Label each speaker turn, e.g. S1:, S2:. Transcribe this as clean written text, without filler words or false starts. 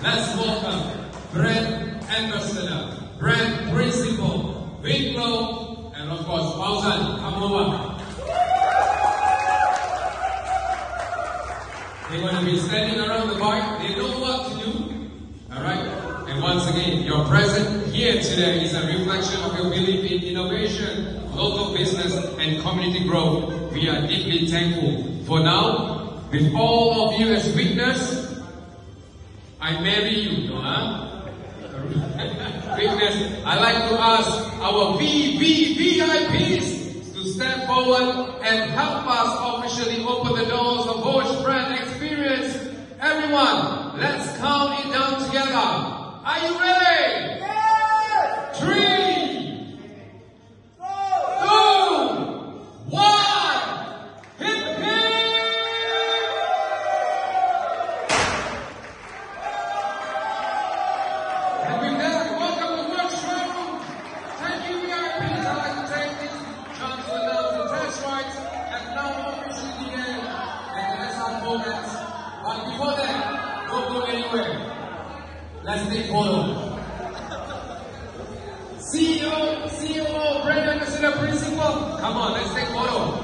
S1: let's welcome Brand Ambassador, Brand Principal, Winklow, and of course, Fauzan. Come over. They're going to be standing around the bar. They know what to do. Alright? And once again, your presence here today is a reflection of your belief in innovation, local business, and community growth. We are deeply thankful. For now, with all of you as witness, I marry you, Witness, I'd like to ask our VVVIPs to step forward and help us officially open the doors of Bosch Brand Experience. Everyone, let's count it down together. Are you ready? Yes! 3, 2, 1, hip hip! And with that, welcome to Bosch Showroom. Thank you, VIPs. I'd like to take this chance to announce the test rides have now officially began at the SR Formats. But before that, don't go anywhere. Let's take photo. CEO, Brand Ambassador, Principal. Come on, let's take photo.